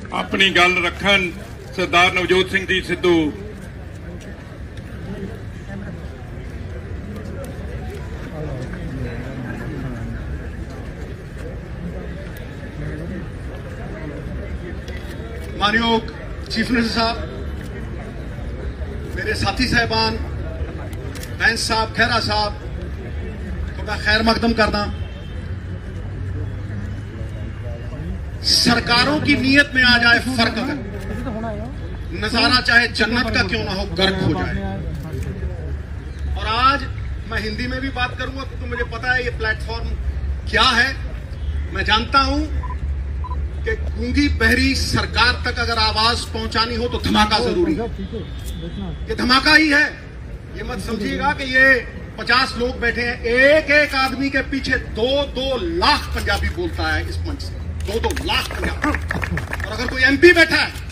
अपनी गल रखन सरदार नवजोत सिंह जी सिद्धू। मानयोग चीफ मिनिस्टर साहब, मेरे साथी साहबान, बैंस साहब, खैरा साहब को मैं खैर मकदम करना। सरकारों की नीयत में आ जाए फर्क, अगर नजारा चाहे जन्नत का क्यों ना हो गर्क हो जाए। और आज मैं हिंदी में भी बात करूंगा क्योंकि मुझे पता है ये प्लेटफॉर्म क्या है। मैं जानता हूं कि गूंगी बहरी सरकार तक अगर आवाज पहुंचानी हो तो धमाका जरूरी है। ये धमाका ही है। ये मत समझिएगा कि ये 50 लोग बैठे हैं। एक एक आदमी के पीछे 2-2 लाख पंजाबी बोलता है इस मंच से, 2-2 लाख पंजाबी। और अगर कोई एमपी बैठा है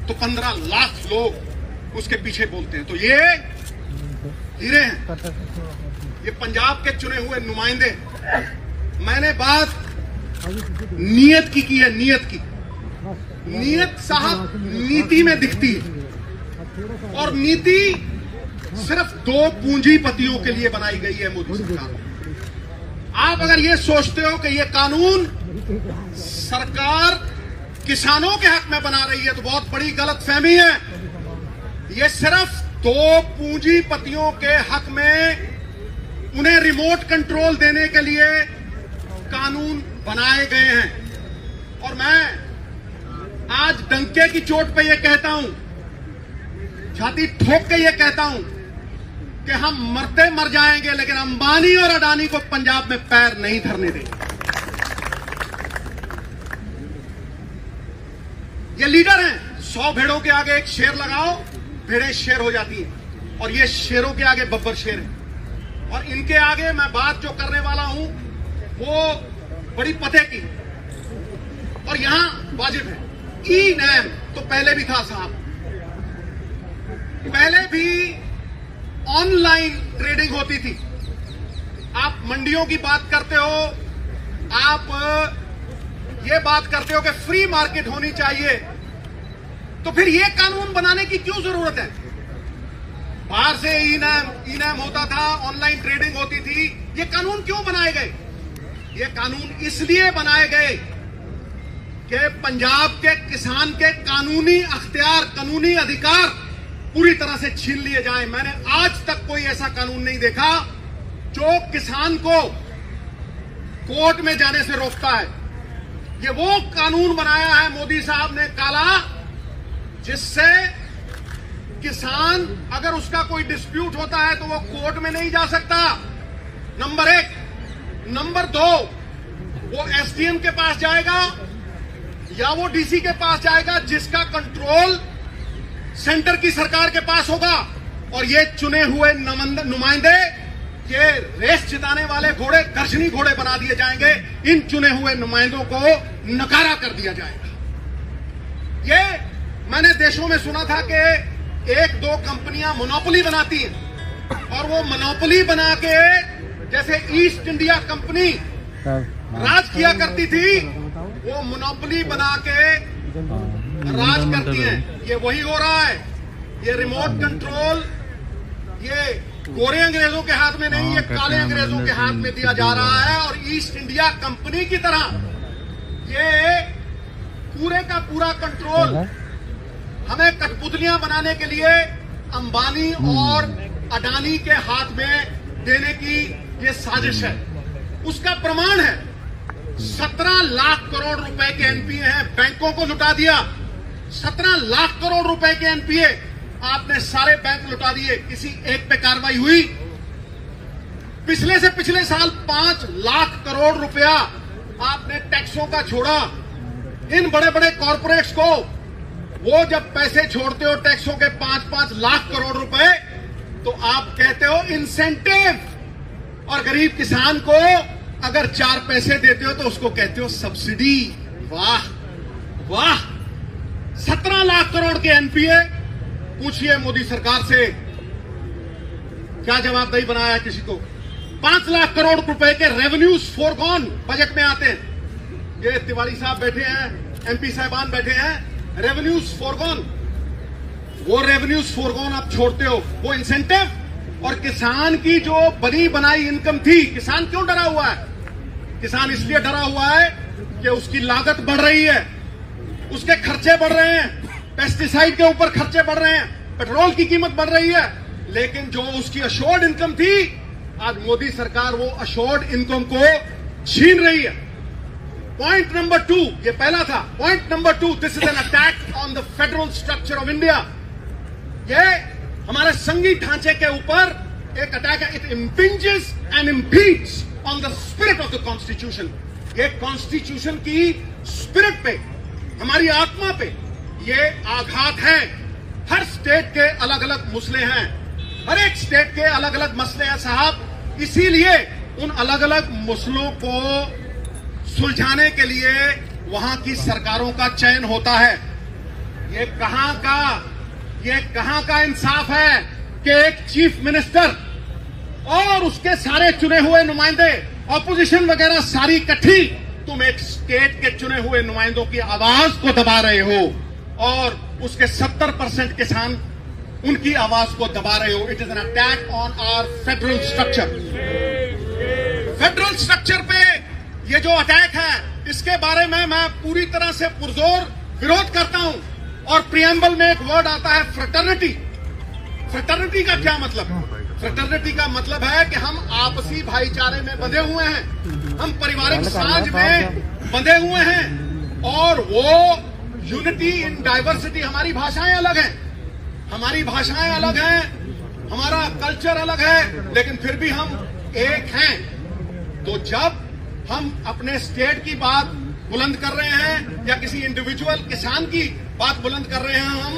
तो 15 लाख लोग उसके पीछे बोलते हैं। तो ये हीरे हैं, ये पंजाब के चुने हुए नुमाइंदे। मैंने बात नीयत की है, नीयत की। नीयत साहब नीति में दिखती है और नीति सिर्फ 2 पूंजीपतियों के लिए बनाई गई है मोदी सरकार। आप अगर ये सोचते हो कि ये कानून सरकार किसानों के हक में बना रही है तो बहुत बड़ी गलतफहमी है। ये सिर्फ 2 पूंजीपतियों के हक में उन्हें रिमोट कंट्रोल देने के लिए कानून बनाए गए हैं। और मैं आज डंके की चोट पे ये कहता हूं, छाती ठोक के ये कहता हूं कि हम मरते मर जाएंगे लेकिन अंबानी और अडानी को पंजाब में पैर नहीं धरने देंगे। ये लीडर हैं। 100 भेड़ों के आगे एक शेर लगाओ, भेड़ें शेर हो जाती हैं। और ये शेरों के आगे बब्बर शेर है। और इनके आगे मैं बात जो करने वाला हूं वो बड़ी पते की और यहां वाजिब है। ई नैम तो पहले भी था साहब, पहले भी ऑनलाइन ट्रेडिंग होती थी। आप मंडियों की बात करते हो, आप ये बात करते हो कि फ्री मार्केट होनी चाहिए, तो फिर ये कानून बनाने की क्यों जरूरत है? बाहर से ई नैम होता था, ऑनलाइन ट्रेडिंग होती थी। ये कानून क्यों बनाए गए? ये कानून इसलिए बनाए गए कि पंजाब के किसान के कानूनी अख्तियार, कानूनी अधिकार पूरी तरह से छीन लिए जाएं। मैंने आज तक कोई ऐसा कानून नहीं देखा जो किसान को कोर्ट में जाने से रोकता है। ये वो कानून बनाया है मोदी साहब ने काला, जिससे किसान अगर उसका कोई डिस्प्यूट होता है तो वो कोर्ट में नहीं जा सकता, नंबर 1। नंबर 2, वो एसडीएम के पास जाएगा या वो डीसी के पास जाएगा, जिसका कंट्रोल सेंटर की सरकार के पास होगा। और ये चुने हुए नुमाइंदे, ये रेस जिताने वाले घोड़े दर्शनी घोड़े बना दिए जाएंगे। इन चुने हुए नुमाइंदों को नकारा कर दिया जाएगा। ये मैंने देशों में सुना था कि 1-2 कंपनियां मोनोपोली बनाती हैं और वो मोनोपोली बना के, जैसे ईस्ट इंडिया कंपनी राज किया करती थी, वो मोनोपोली बना के राज करती है। ये वही हो रहा है। ये रिमोट कंट्रोल ये गोरे अंग्रेजों के हाथ में नहीं, ये काले अंग्रेजों के हाथ में दिया जा रहा है। और ईस्ट इंडिया कंपनी की तरह ये पूरे का पूरा कंट्रोल हमें कठपुतलियां बनाने के लिए अंबानी और अडानी के हाथ में देने की ये साजिश है। उसका प्रमाण है 17 लाख करोड़ रुपए के एनपीए हैं, बैंकों को लुटा दिया। 17 लाख करोड़ रुपए के एनपीए आपने सारे बैंक लुटा दिए, किसी एक पे कार्रवाई हुई? पिछले से पिछले साल 5 लाख करोड़ रुपया आपने टैक्सों का छोड़ा। इन बड़े बड़े कॉर्पोरेट्स को वो जब पैसे छोड़ते हो टैक्सों के 5-5 लाख करोड़ रुपए, तो आप कहते हो इंसेंटिव, और गरीब किसान को अगर 4 पैसे देते हो तो उसको कहते हो सब्सिडी। वाह वाह, 17 लाख करोड़ के एनपीए। पूछिए मोदी सरकार से क्या जवाबदेही बनाया किसी को? 5 लाख करोड़ रुपए के रेवेन्यूज फोरगॉन बजट में आते हैं। ये तिवारी साहब बैठे हैं, एमपी साहबान बैठे हैं, रेवेन्यूज फॉरगॉन, वो रेवेन्यूज फॉरगॉन आप छोड़ते हो, वो इंसेंटिव और किसान की जो बनी बनाई इनकम थी। किसान क्यों डरा हुआ है? किसान इसलिए डरा हुआ है कि उसकी लागत बढ़ रही है, उसके खर्चे बढ़ रहे हैं, पेस्टिसाइड के ऊपर खर्चे बढ़ रहे हैं, पेट्रोल की कीमत बढ़ रही है। लेकिन जो उसकी अश्योर्ड इनकम थी, आज मोदी सरकार वो अश्योर्ड इनकम को छीन रही है। पॉइंट नंबर 2, ये पहला था। Point number 2, this is an attack on the federal structure of India. ये हमारे संघीय ढांचे के ऊपर एक अटैक है। It impinges and impedes on the spirit of the constitution. ये कॉन्स्टिट्यूशन की स्पिरिट पे, हमारी आत्मा पे ये आघात है। हर स्टेट के अलग अलग मसले हैं, हर एक स्टेट के अलग अलग मसले हैं साहब। इसीलिए उन अलग अलग मसलों को सुलझाने के लिए वहां की सरकारों का चयन होता है। ये कहां का इंसाफ है कि एक चीफ मिनिस्टर और उसके सारे चुने हुए नुमाइंदे, ऑपोजिशन वगैरह सारी इकट्ठी, तुम एक स्टेट के चुने हुए नुमाइंदों की आवाज को दबा रहे हो और उसके 70% किसान उनकी आवाज को दबा रहे हो। It is an attack on our federal structure. Federal structure पे ये जो अटैक है, इसके बारे में मैं पूरी तरह से पुरजोर विरोध करता हूं। और प्रियम्बल में एक वर्ड आता है फ्रेटर्निटी। फ्रेटर्निटी का क्या मतलब? फ्रेटर्निटी का मतलब है कि हम आपसी भाईचारे में बंधे हुए हैं, हम पारिवारिक साझ में बंधे हुए हैं, और वो यूनिटी इन डाइवर्सिटी। हमारी भाषाएं अलग हैं, हमारी भाषाएं अलग हैं, हमारा कल्चर अलग है, लेकिन फिर भी हम एक हैं। तो जब हम अपने स्टेट की बात बुलंद कर रहे हैं या किसी इंडिविजुअल किसान की बात बुलंद कर रहे हैं, हम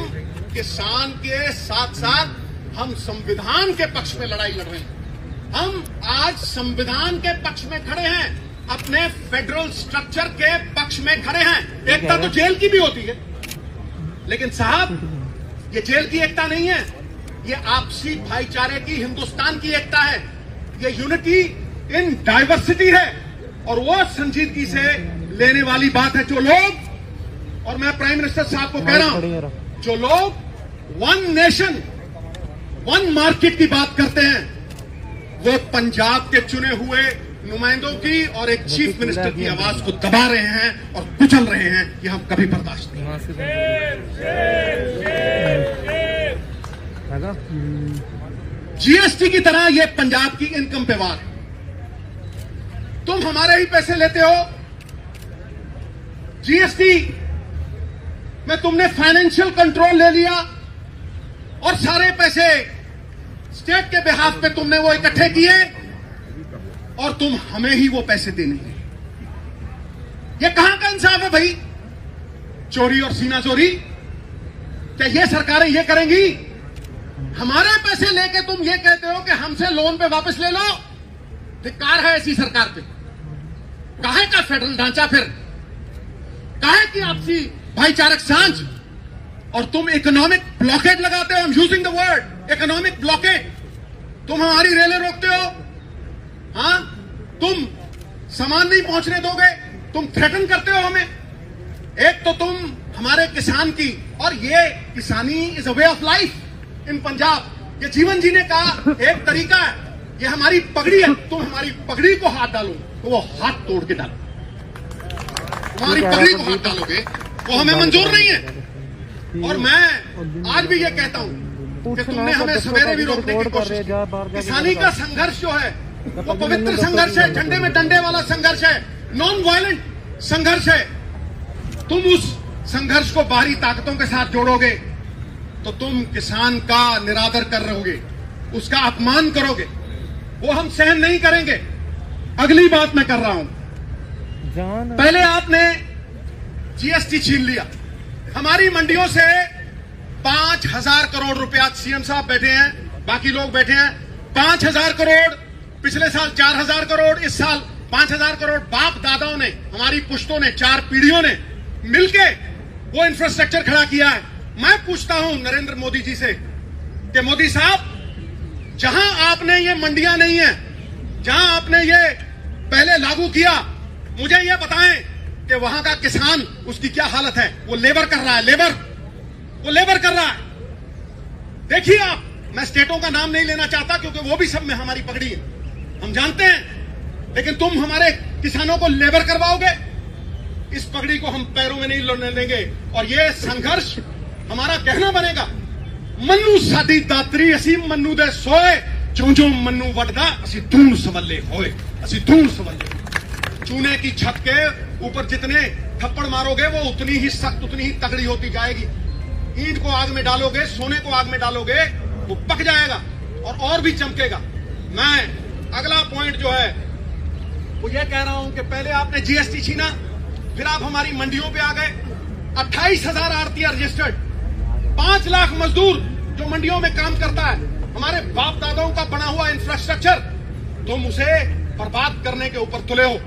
किसान के साथ साथ हम संविधान के पक्ष में लड़ाई लड़ रहे हैं। हम आज संविधान के पक्ष में खड़े हैं, अपने फेडरल स्ट्रक्चर के पक्ष में खड़े हैं। एकता तो जेल की भी होती है, लेकिन साहब ये जेल की एकता नहीं है, ये आपसी भाईचारे की, हिंदुस्तान की एकता है। ये यूनिटी इन डाइवर्सिटी है, और वो संजीदगी से लेने वाली बात है। जो लोग, और मैं प्राइम मिनिस्टर साहब को कह रहा हूं, जो लोग वन नेशन वन मार्केट की बात करते हैं, वो पंजाब के चुने हुए नुमाइंदों की और एक चीफ मिनिस्टर की आवाज को दबा रहे हैं और कुचल रहे हैं। ये हम कभी बर्दाश्त नहीं। जीएसटी की तरह ये पंजाब की इनकम पे वार है। तुम हमारे ही पैसे लेते हो। जीएसटी में तुमने फाइनेंशियल कंट्रोल ले लिया और सारे पैसे स्टेट के बिहाफ पे तुमने वो इकट्ठे किए और तुम हमें ही वो पैसे देने लगे। ये कहां का इंसाफ है भाई? चोरी और सीना चोरी। क्या ये सरकारें ये करेंगी? हमारे पैसे लेके तुम ये कहते हो कि हमसे लोन पे वापस ले लो। धिक्कार है ऐसी सरकार पे। काहे का फेडरल ढांचा फिर? काहे की आपसी भाईचारक सांझ? और तुम इकोनॉमिक ब्लॉकेज लगाते हो। I am using the word economic blockage. तुम हमारी रेलें रोकते हो। हाँ, तुम सामान नहीं पहुंचने दोगे, तुम थ्रेटन करते हो हमें। एक तो तुम हमारे किसान की, और ये किसानी is a way of life in Punjab. ये जीवन जीने का एक तरीका है। ये हमारी पगड़ी है। तुम हमारी पगड़ी को हाथ डालो तो वो हाथ तोड़ के डालो। हमारी पगड़ी को हाथ डालोगे वो हमें मंजूर नहीं है। और मैं आज भी ये कहता हूं कि तुमने हमें सवेरे भी रोकने की कोशिश की। किसानी का संघर्ष जो है वो पवित्र संघर्ष है, झंडे में डंडे वाला संघर्ष है, नॉन वायलेंट संघर्ष है। तुम उस संघर्ष को बाहरी ताकतों के साथ जोड़ोगे तो तुम किसान का निरादर कर रहोगे, उसका अपमान करोगे। वो हम सहन नहीं करेंगे। अगली बात मैं कर रहा हूं, पहले आपने जीएसटी छीन लिया हमारी मंडियों से। 5,000 करोड़ रुपया, सीएम साहब बैठे हैं, बाकी लोग बैठे हैं, 5,000 करोड़, पिछले साल 4,000 करोड़, इस साल 5,000 करोड़ बाप दादाओं ने, हमारी पुश्तों ने, 4 पीढ़ियों ने मिलके वो इंफ्रास्ट्रक्चर खड़ा किया है। मैं पूछता हूं नरेंद्र मोदी जी से कि मोदी साहब, जहां आपने ये मंडियां नहीं है, जहां आपने ये पहले लागू किया, मुझे ये बताएं कि वहां का किसान, उसकी क्या हालत है। वो लेबर कर रहा है, वो लेबर कर रहा है। देखिए आप, मैं स्टेटों का नाम नहीं लेना चाहता क्योंकि वो भी सब में हमारी पगड़ी है, हम जानते हैं। लेकिन तुम हमारे किसानों को लेबर करवाओगे, इस पगड़ी को हम पैरों में नहीं लड़ने देंगे। और ये संघर्ष हमारा कहना बनेगा, मन्नू साडी दातरी असी मन्नू दे सोए, जो जो मन्नू वटदा असी धूण संवले होए, असी धूण संवले। चूने की छत के ऊपर जितने थप्पड़ मारोगे वो उतनी ही सख्त, उतनी ही तगड़ी होती जाएगी। ईंट को आग में डालोगे, सोने को आग में डालोगे, वो पक जाएगा और भी चमकेगा। मैं अगला पॉइंट जो है वो ये कह रहा हूं कि पहले आपने जीएसटी छीना, फिर आप हमारी मंडियों पे आ गए। 28,000 आरती रजिस्टर्ड, 5 लाख मजदूर जो मंडियों में काम करता है, हमारे बाप दादाओं का बना हुआ इंफ्रास्ट्रक्चर, तुम उसे बर्बाद करने के ऊपर तुले हो।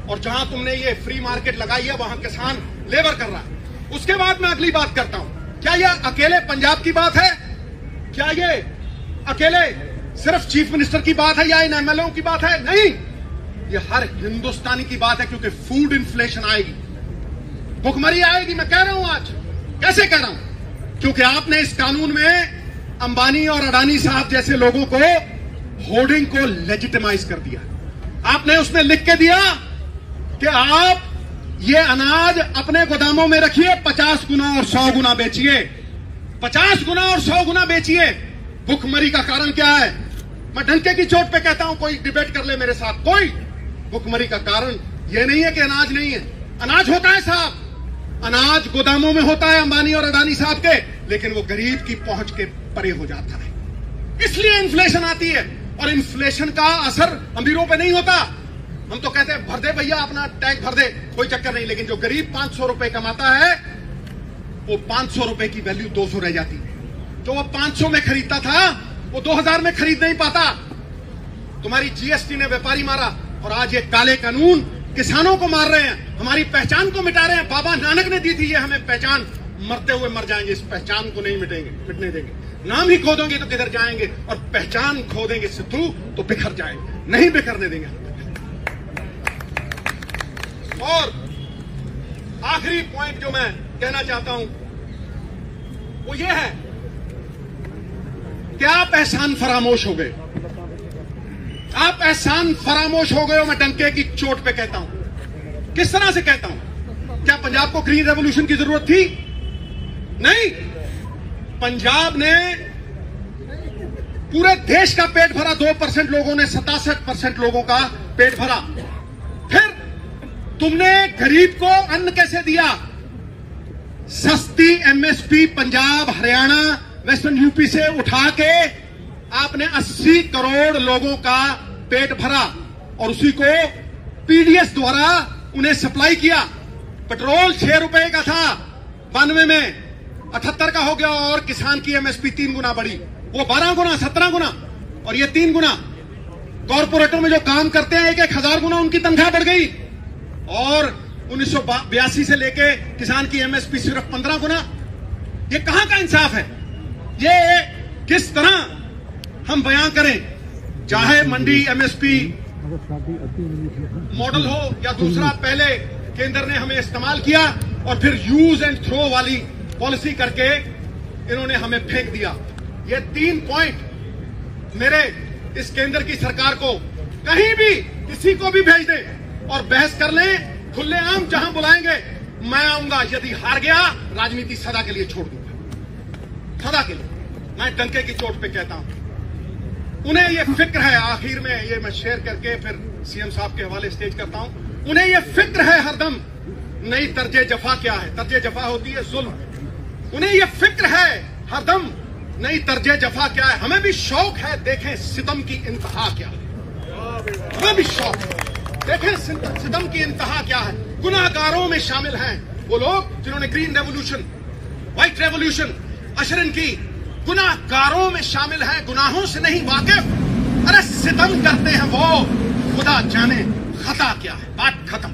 और जहां तुमने ये फ्री मार्केट लगाई है वहां किसान लेबर कर रहा है। उसके बाद मैं अगली बात करता हूं, क्या यह अकेले पंजाब की बात है? क्या ये अकेले सिर्फ चीफ मिनिस्टर की बात है या इन एमएलओ की बात है? नहीं, ये हर हिंदुस्तानी की बात है, क्योंकि फूड इन्फ्लेशन आएगी, भुखमरी आएगी। मैं कह रहा हूं आज, कैसे कह रहा हूं? क्योंकि आपने इस कानून में अंबानी और अडानी साहब जैसे लोगों को होर्डिंग को लेजिटिमाइज कर दिया। आपने उसमें लिख के दिया कि आप ये अनाज अपने गोदामों में रखिए, 50 गुना और 100 गुना बेचिए, 50 गुना और 100 गुना बेचिए। भुखमरी का कारण क्या है? मैं डंके की चोट पे कहता हूं, कोई डिबेट कर ले मेरे साथ, कोई। भुखमरी का कारण यह नहीं है कि अनाज नहीं है, अनाज होता है साहब, अनाज गोदामों में होता है अंबानी और अडानी साहब के, लेकिन वो गरीब की पहुंच के परे हो जाता है, इसलिए इन्फ्लेशन आती है। और इन्फ्लेशन का असर अमीरों पे नहीं होता। हम तो कहते हैं भर दे भैया, अपना टैंक भर दे, कोई चक्कर नहीं। लेकिन जो गरीब 500 रुपए कमाता है, वो 500 रुपए की वैल्यू 200 रह जाती है। जो वो 500 में खरीदता था, वो 2000 में खरीद नहीं पाता। तुम्हारी जीएसटी ने व्यापारी मारा, और आज ये काले कानून किसानों को मार रहे हैं, हमारी पहचान को मिटा रहे हैं। बाबा नानक ने दी थी ये हमें पहचान, मरते हुए मर जाएंगे, इस पहचान को नहीं मिटने देंगे। नाम ही खोदेंगे तो किधर जाएंगे, और पहचान खोदेंगे सिद्धू तो बिखर जाएंगे, नहीं बिखरने देंगे। और आखिरी पॉइंट जो मैं कहना चाहता हूं वो ये है कि आप एहसान फरामोश हो गए, आप एहसान फरामोश हो गए हो। मैं डंके की चोट पे कहता हूं। किस तरह से कहता हूं? क्या पंजाब को ग्रीन रेवोल्यूशन की जरूरत थी? नहीं। पंजाब ने पूरे देश का पेट भरा, 2% लोगों ने 67% लोगों का पेट भरा। फिर तुमने गरीब को अन्न कैसे दिया? सस्ती MSP Punjab, Haryana, western UP से उठा के आपने 80 करोड़ लोगों का पेट भरा, और उसी को पीडीएस द्वारा उन्हें सप्लाई किया। पेट्रोल 6 रुपए का था 92 में, 78 का हो गया, और किसान की एमएसपी 3 गुना बढ़ी, वो 12 गुना, 17 गुना, और ये 3 गुना। कॉर्पोरेटों में जो काम करते हैं 1,000 गुना उनकी तनख्वाह बढ़ गई, और 1982 से लेके किसान की एमएसपी सिर्फ 15 गुना। ये कहां का इंसाफ है? ये किस तरह हम बयां करें? चाहे मंडी एमएसपी मॉडल हो या दूसरा, पहले केंद्र ने हमें इस्तेमाल किया और फिर यूज एंड थ्रो वाली पॉलिसी करके इन्होंने हमें फेंक दिया। ये 3 पॉइंट मेरे इस केंद्र की सरकार को कहीं भी किसी को भी भेज दे और बहस कर लें, खुलेआम जहां बुलाएंगे मैं आऊंगा। यदि हार गया, राजनीति सदा के लिए छोड़ दूंगा, सदा के लिए। मैं डंके की चोट पे कहता हूं। उन्हें यह फिक्र है, आखिर में ये मैं शेयर करके फिर सीएम साहब के हवाले स्टेज करता हूं, उन्हें यह फिक्र है हरदम, नई तर्जे जफा क्या है? तर्जे जफा होती है जुल्म। उन्हें यह फिक्र है हरदम, नई तर्जे जफा क्या है? हमें भी शौक है, देखें सितम की इंतहा क्या है। हमें भी शौक है, देखें सितम की इंतहा क्या है। गुनाहगारों में शामिल हैं वो लोग जिन्होंने ग्रीन रेवोल्यूशन, व्हाइट रेवोल्यूशन अशरन की। गुनाहगारों में शामिल हैं, गुनाहों से नहीं वाकिफ। अरे सितम करते हैं वो, खुदा जाने खता क्या है। बात खत्म।